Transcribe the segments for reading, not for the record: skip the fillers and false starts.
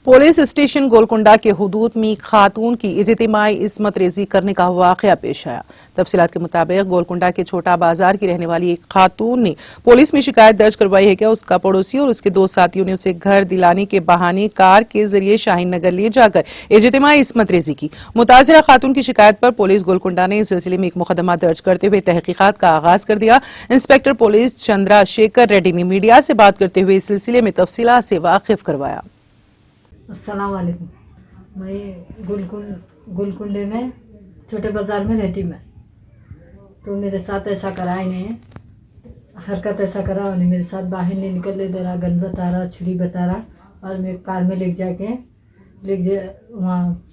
Police station Golconda के हुदूद में खातून की इज्तिमाई इस्मत रेजी करने का वाकया पेश आया। तफसीलात के मुताबिक गोलकुंडा के छोटा बाजार की रहने वाली एक खातून ने पुलिस में शिकायत दर्ज करवाई है कि उसका पड़ोसी और उसके दो साथियों ने उसे घर दिलाने के बहाने कार के जरिए शाहीन नगर ले जाकर इज्तिमाई इस्मत रेजी की। मुतासिरा खातून की शिकायत पर पुलिस गोलकुंडा ने इस सिलसिले में एक मुकदमा दर्ज करते हुए तहकीकात का आगाज कर दिया। इंस्पेक्टर पुलिस चंद्रशेखर रेड्डी ने मीडिया से बात करते हुए इस सिलसिले में तफसीलात से वाकिफ करवाया। अस्सलाम वालेकुम। मैं गोलकुंडे में छोटे बाज़ार में रहती मैं। तो मेरे साथ ऐसा करा इन्हें, हरकत ऐसा करा उन्हें, मेरे साथ बाहर नहीं निकलने दे रहा, गन बता रहा, छुरी बता रहा और मेरे कार में ले वहाँ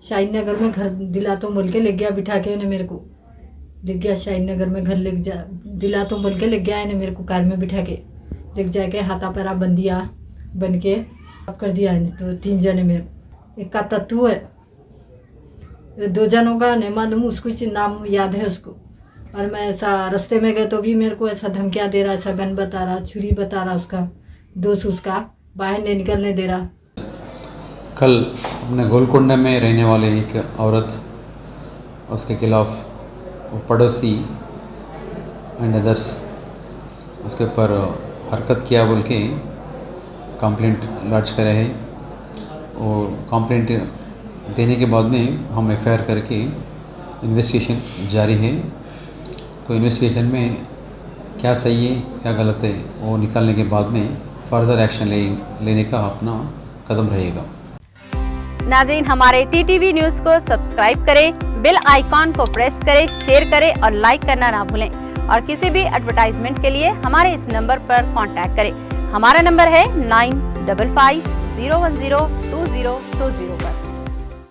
शाहीन नगर में घर दिला तो बोल के ले गया, बिठा के उन्हें मेरे को ले गया शाहीन नगर में घर दिला तो बोल के ले गया इन्हें मेरे को कार में बिठा के ले जाके हाथा पैरा बंदिया बन के कर दिया है। तो 3 जने मेरे, एक का तत्तू है, 2 जनों का नहीं मालूम, उसको नाम याद है उसको। और मैं ऐसा रास्ते में गए तो भी मेरे को ऐसा धमकियाँ दे रहा, ऐसा गन बता रहा, छुरी बता रहा, उसका दोस्त उसका बाहर नहीं निकलने दे रहा। कल अपने गोलकुंडा में रहने वाले एक औरत, उसके खिलाफ वो पड़ोसी एंड अदर्स उसके ऊपर हरकत किया बोल के कंप्लेंट लॉन्च करे है और कंप्लेंट देने के बाद में हम एफआईआर करके इन्वेस्टिगेशन जारी है। तो इन्वेस्टिगेशन में क्या सही है क्या गलत है वो निकालने के बाद में फर्दर एक्शन लेने का अपना कदम रहेगा। नाज़रीन, हमारे टीटीवी न्यूज़ को सब्सक्राइब करें, बेल आइकॉन को प्रेस करें, शेयर करें और लाइक करना ना भूलें। और किसी भी एडवर्टाइजमेंट के लिए हमारे इस नंबर पर कांटेक्ट करें। हमारा नंबर है 9550102020 पर।